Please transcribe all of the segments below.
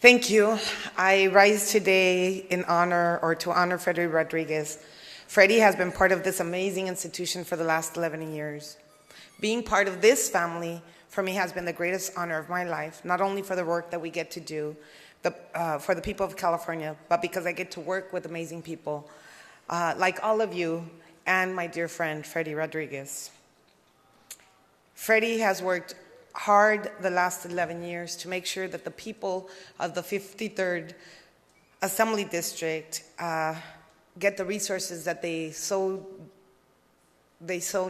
Thank you. I rise today in honor or to honor Freddie Rodriguez. Freddie has been part of this amazing institution for the last 11 years. Being part of this family for me has been the greatest honor of my life, not only for the work that we get to do for the people of California, but because I get to work with amazing people like all of you and my dear friend, Freddie Rodriguez. Freddie has worked hard the last 11 years to make sure that the people of the 53rd Assembly District get the resources that they so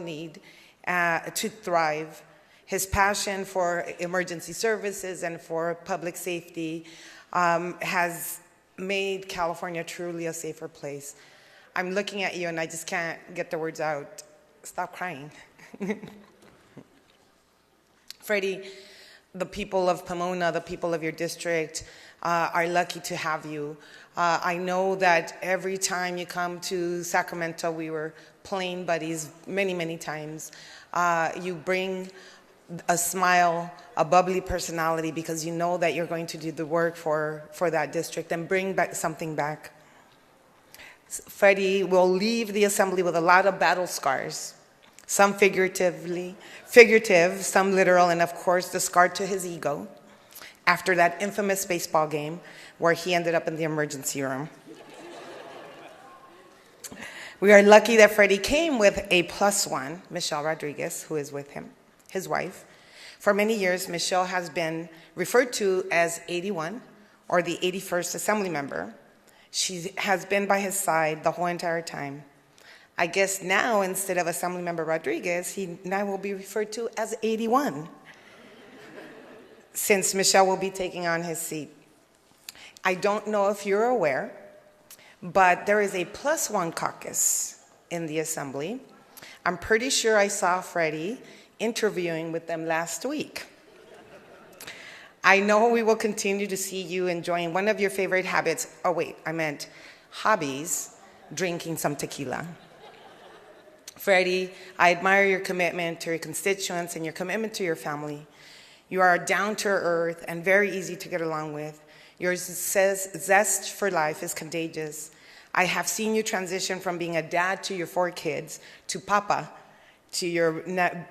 need to thrive. His passion for emergency services and for public safety has made California truly a safer place. I'm looking at you and I just can't get the words out. Stop crying. Freddie, the people of Pomona, the people of your district are lucky to have you. I know that every time you come to Sacramento, we were playing buddies many, many times. You bring a smile, a bubbly personality, because you know that you're going to do the work for that district and bring back something back. Freddie will leave the assembly with a lot of battle scars, some figurative, some literal, and of course the scar to his ego after that infamous baseball game where he ended up in the emergency room. We are lucky that Freddie came with a +1, Michelle Rodriguez, who is with him, his wife. For many years, Michelle has been referred to as 81, or the 81st Assembly member. She has been by his side the whole entire time. I guess now, instead of Assemblymember Rodriguez, he now will be referred to as 81, since Michelle will be taking on his seat. I don't know if you're aware, but there is a +1 caucus in the Assembly. I'm pretty sure I saw Freddie interviewing with them last week. I know we will continue to see you enjoying one of your favorite habits. Oh wait, I meant hobbies, drinking some tequila. Freddie, I admire your commitment to your constituents and your commitment to your family. You are down to earth and very easy to get along with. Your zest for life is contagious. I have seen you transition from being a dad to your 4 kids to papa to your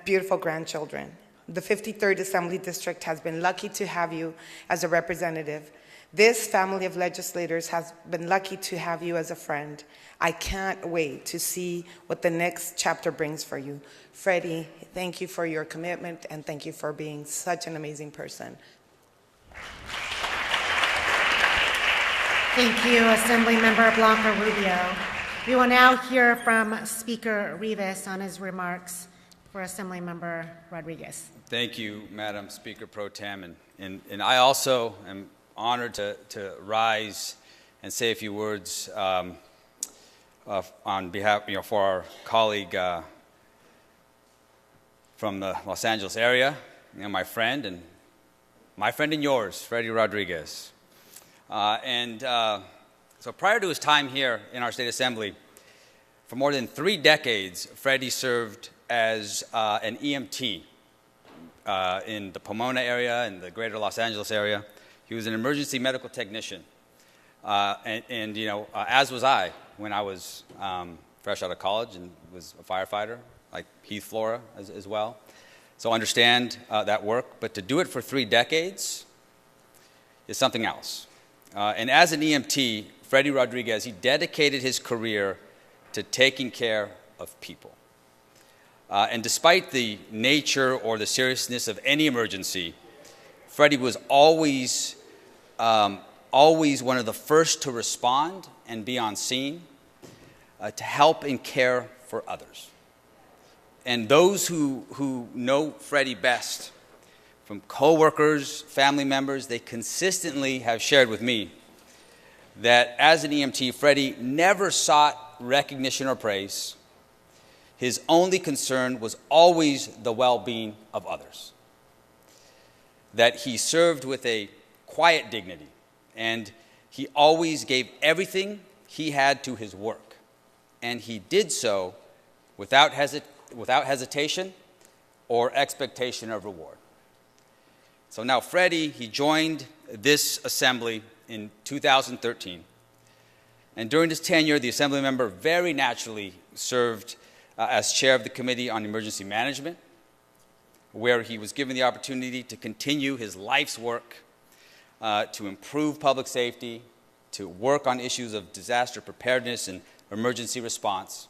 beautiful grandchildren. The 53rd Assembly District has been lucky to have you as a representative. This family of legislators has been lucky to have you as a friend. I can't wait to see what the next chapter brings for you. Freddie, thank you for your commitment and thank you for being such an amazing person. Thank you, Assemblymember Blanca Rubio. We will now hear from Speaker Rivas on his remarks for Assemblymember Rodriguez. Thank you, Madam Speaker Pro Tem. And I also am honored to rise and say a few words on behalf, for our colleague from the Los Angeles area, my friend and yours, Freddie Rodriguez. So prior to his time here in our state assembly, for more than 3 decades, Freddie served as an EMT in the Pomona area and the greater Los Angeles area. He was an emergency medical technician. As was I when I was fresh out of college and was a firefighter, like Heath Flora as well. So understand that work, but to do it for 3 decades is something else. And as an EMT, Freddie Rodriguez, he dedicated his career to taking care of people. And despite the nature or the seriousness of any emergency, Freddie was always one of the first to respond and be on scene to help and care for others. And those who know Freddie best, from coworkers, family members, they consistently have shared with me that as an EMT, Freddie never sought recognition or praise. His only concern was always the well-being of others. That he served with a quiet dignity, and he always gave everything he had to his work. And he did so without hesitation or expectation of reward. So now Freddie, he joined this assembly in 2013. And during his tenure, the assembly member very naturally served as chair of the Committee on Emergency Management, where he was given the opportunity to continue his life's work to improve public safety, to work on issues of disaster preparedness and emergency response.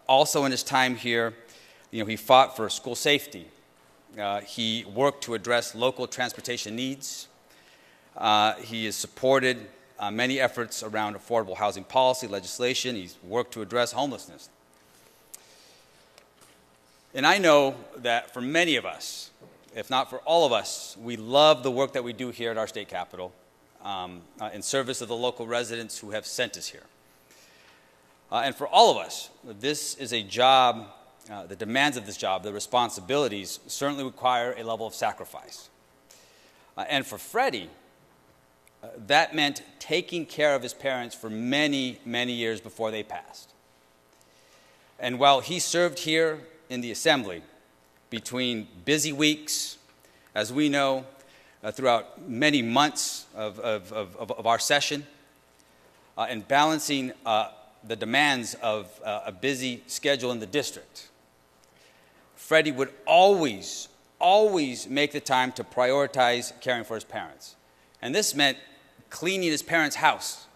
Also in his time here, he fought for school safety. He worked to address local transportation needs. He has supported many efforts around affordable housing policy legislation. He's worked to address homelessness. And I know that for many of us, if not for all of us, we love the work that we do here at our state capitol in service of the local residents who have sent us here. And for all of us, this is a job, the demands of this job, the responsibilities certainly require a level of sacrifice. And for Freddie, that meant taking care of his parents for many, many years before they passed. And while he served here in the assembly between busy weeks, as we know, throughout many months of our session, and balancing the demands of a busy schedule in the district, Freddie would always make the time to prioritize caring for his parents. And this meant cleaning his parents' house,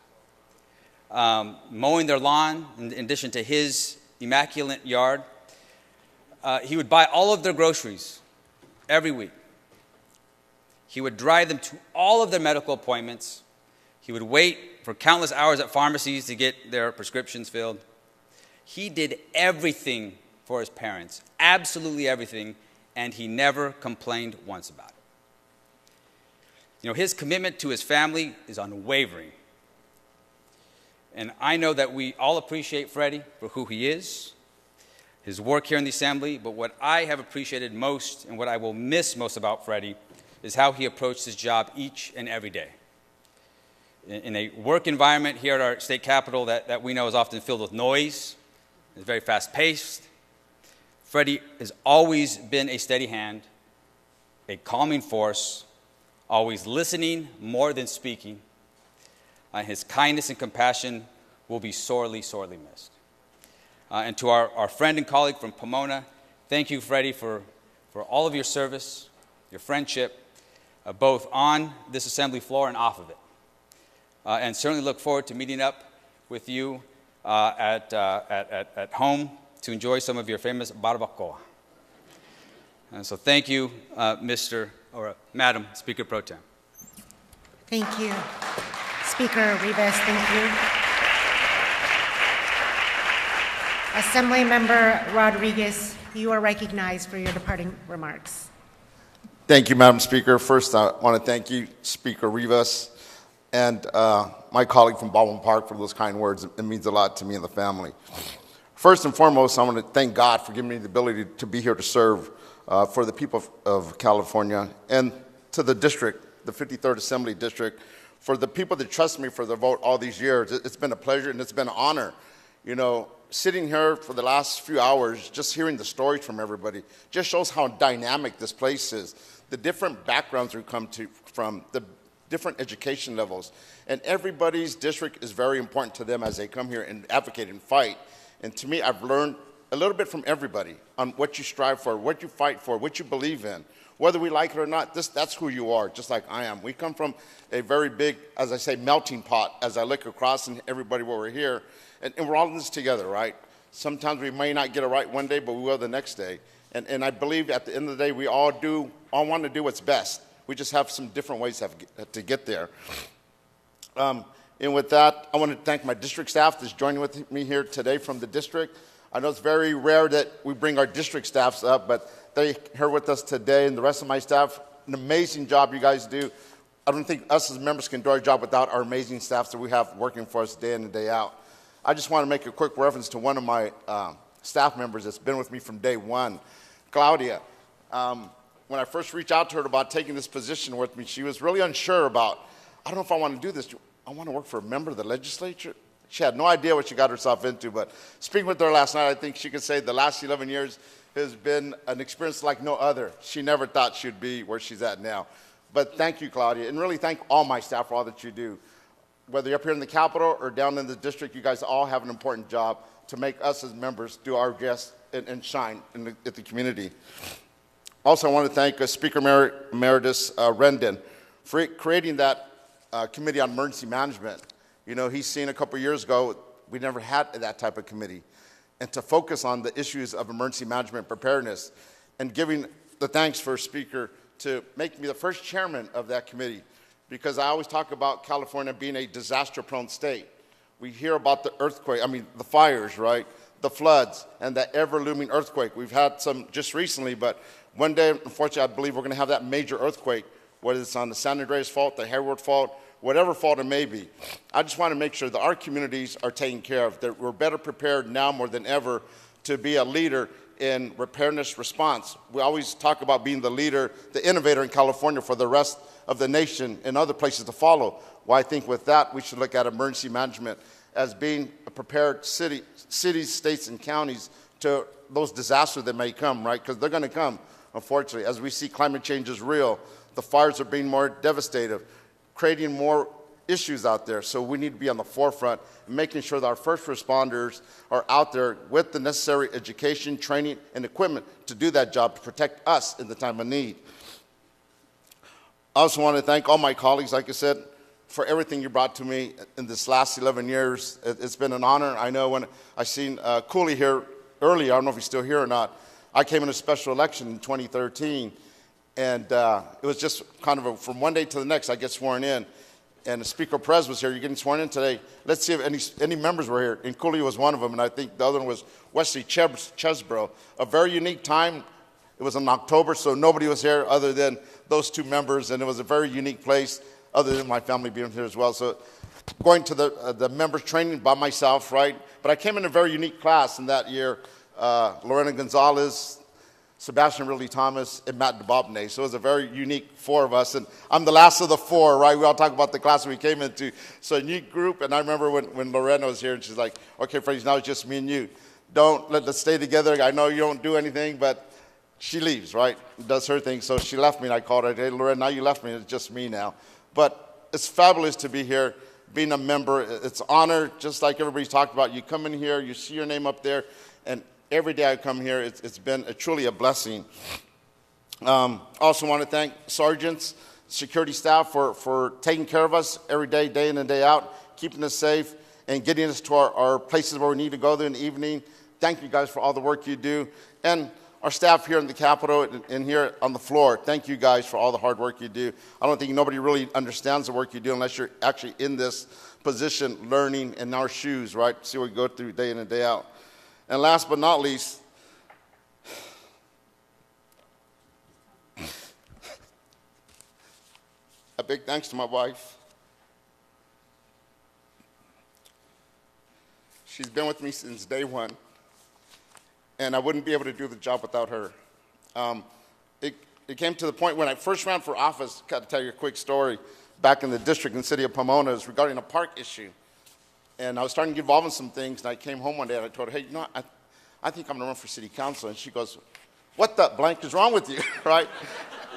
mowing their lawn in addition to his immaculate yard. He would buy all of their groceries every week. He would drive them to all of their medical appointments. He would wait for countless hours at pharmacies to get their prescriptions filled. He did everything for his parents, absolutely everything, and he never complained once about it. His commitment to his family is unwavering. And I know that we all appreciate Freddie for who he is, his work here in the assembly, but what I have appreciated most and what I will miss most about Freddie is how he approached his job each and every day. In a work environment here at our state capitol that we know is often filled with noise, it's very fast-paced, Freddie has always been a steady hand, a calming force, always listening more than speaking. His kindness and compassion will be sorely, sorely missed. And to our friend and colleague from Pomona, thank you, Freddie, for all of your service, your friendship, both on this assembly floor and off of it. And certainly look forward to meeting up with you at home to enjoy some of your famous barbacoa. And so thank you, Madam Speaker Pro Tem. Thank you. Speaker Rivas, thank you. Assemblymember Rodriguez, you are recognized for your departing remarks. Thank you, Madam Speaker. First, I want to thank you, Speaker Rivas, and my colleague from Baldwin Park for those kind words. It means a lot to me and the family. First and foremost, I want to thank God for giving me the ability to be here to serve for the people of California, and to the district, the 53rd Assembly District, for the people that trust me for their vote all these years. It's been a pleasure and it's been an honor. Sitting here for the last few hours, just hearing the stories from everybody, just shows how dynamic this place is. The different backgrounds we come from, the different education levels, and everybody's district is very important to them as they come here and advocate and fight. And to me, I've learned a little bit from everybody on what you strive for, what you fight for, what you believe in. Whether we like it or not, that's who you are, just like I am. We come from a very big, as I say, melting pot as I look across and everybody while we're here. And we're all in this together, right? Sometimes we may not get it right one day, but we will the next day. And I believe at the end of the day, we all want to do what's best. We just have some different ways to get there. And with that, I want to thank my district staff that's joining with me here today from the district. I know it's very rare that we bring our district staffs up, but they're here with us today, and the rest of my staff, an amazing job you guys do. I don't think us as members can do our job without our amazing staff that we have working for us day in and day out. I just want to make a quick reference to one of my staff members that's been with me from day one, Claudia. When I first reached out to her about taking this position with me, she was really unsure about, I don't know if I want to do this. I want to work for a member of the legislature. She had no idea what she got herself into, but speaking with her last night, I think she could say the last 11 years has been an experience like no other. She never thought she'd be where she's at now. But thank you, Claudia, and really thank all my staff for all that you do. Whether you're up here in the Capitol or down in the district, you guys all have an important job to make us as members do our best and shine at the community. Also, I want to thank Speaker Emeritus Rendon for creating that Committee on Emergency Management. You know, he's seen a couple years ago, we never had that type of committee. And to focus on the issues of emergency management preparedness, and giving the thanks for Speaker to make me the first chairman of that committee, because I always talk about California being a disaster-prone state. We hear about the earthquake, the fires, right? The floods, and that ever-looming earthquake. We've had some just recently, but one day, unfortunately, I believe we're going to have that major earthquake, whether it's on the San Andreas Fault, the Hayward Fault, whatever fault it may be. I just want to make sure that our communities are taken care of, that we're better prepared now more than ever to be a leader in preparedness response. We always talk about being the leader, the innovator in California for the rest of the nation and other places to follow. Well, I think with that, we should look at emergency management as being a prepared cities, states, and counties to those disasters that may come, right? Because they're going to come, unfortunately. As we see climate change is real, the fires are being more devastating, creating more issues out there. So we need to be on the forefront, making sure that our first responders are out there with the necessary education, training, and equipment to do that job, to protect us in the time of need. I also want to thank all my colleagues, like I said, for everything you brought to me in this last 11 years. It's been an honor. I know when I seen Cooley here earlier, I don't know if he's still here or not, I came in a special election in 2013, and it was just kind of from one day to the next, I get sworn in. And Speaker Perez was here. You're getting sworn in today. Let's see if any members were here. And Cooley was one of them, and I think the other one was Wesley Chesbro. A very unique time. It was in October, so nobody was here other than those two members, and it was a very unique place, other than my family being here as well. So going to the members training by myself, right? But I came in a very unique class in that year. Lorena Gonzalez, Sebastian Ridley Thomas, and Matt DeBobney. So it was a very unique four of us. And I'm the last of the four, right? We all talk about the class we came into. So a unique group. And I remember when Lorena was here, and she's like, okay, Freddie, now it's just me and you. Let's stay together. I know you don't do anything, but she leaves, right? Does her thing. So she left me, and I called her, hey, Lorena, now you left me. It's just me now. But it's fabulous to be here, being a member. It's an honor, just like everybody's talked about. You come in here, you see your name up there, and every day I come here, it's been truly a blessing. Also want to thank sergeants, security staff for taking care of us every day, day in and day out, keeping us safe, and getting us to our places where we need to go there in the evening. Thank you guys for all the work you do. And our staff here in the Capitol and here on the floor, thank you guys for all the hard work you do. I don't think nobody really understands the work you do unless you're actually in this position, learning in our shoes, right? See what we go through day in and day out. And last but not least, a big thanks to my wife. She's been with me since day one, and I wouldn't be able to do the job without her. It came to the point when I first ran for office, got to tell you a quick story, back in the district in the city of Pomona, is regarding a park issue. And I was starting to get involved in some things, and I came home one day and I told her, hey, you know, I think I'm going to run for city council. And she goes, what the blank is wrong with you, right?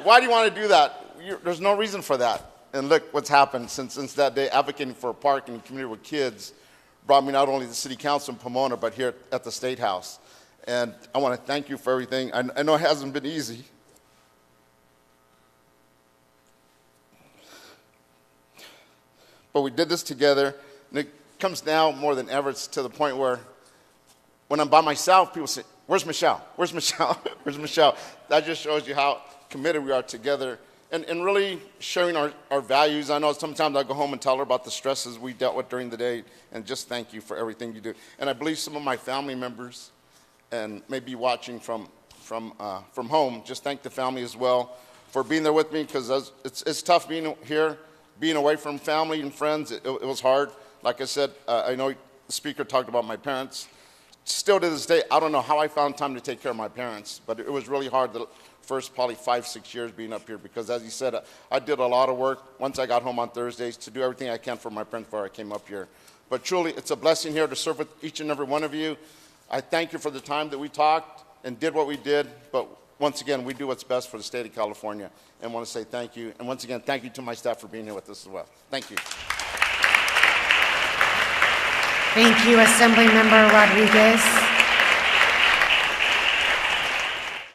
Why do you want to do that? There's no reason for that. And look what's happened since that day. Advocating for a park in the community with kids brought me not only to the city council in Pomona, but here at the State House. And I want to thank you for everything. I know it hasn't been easy. But we did this together, and it comes now more than ever to the point where when I'm by myself, people say, where's Michelle? Where's Michelle? Where's Michelle? That just shows you how committed we are together and really sharing our values. I know sometimes I go home and tell her about the stresses we dealt with during the day, and just thank you for everything you do. And I believe some of my family members and maybe watching from home, just thank the family as well for being there with me, because it's tough being here, being away from family and friends. It was hard. Like I said, I know the speaker talked about my parents. Still to this day, I don't know how I found time to take care of my parents, but it was really hard the first probably 5-6 years being up here, because as you said, I did a lot of work once I got home on Thursdays to do everything I can for my parents before I came up here. But truly, it's a blessing here to serve with each and every one of you. I thank you for the time that we talked and did what we did, but once again, we do what's best for the state of California, and want to say thank you. And once again, thank you to my staff for being here with us as well. Thank you. Thank you, Assemblymember Rodriguez.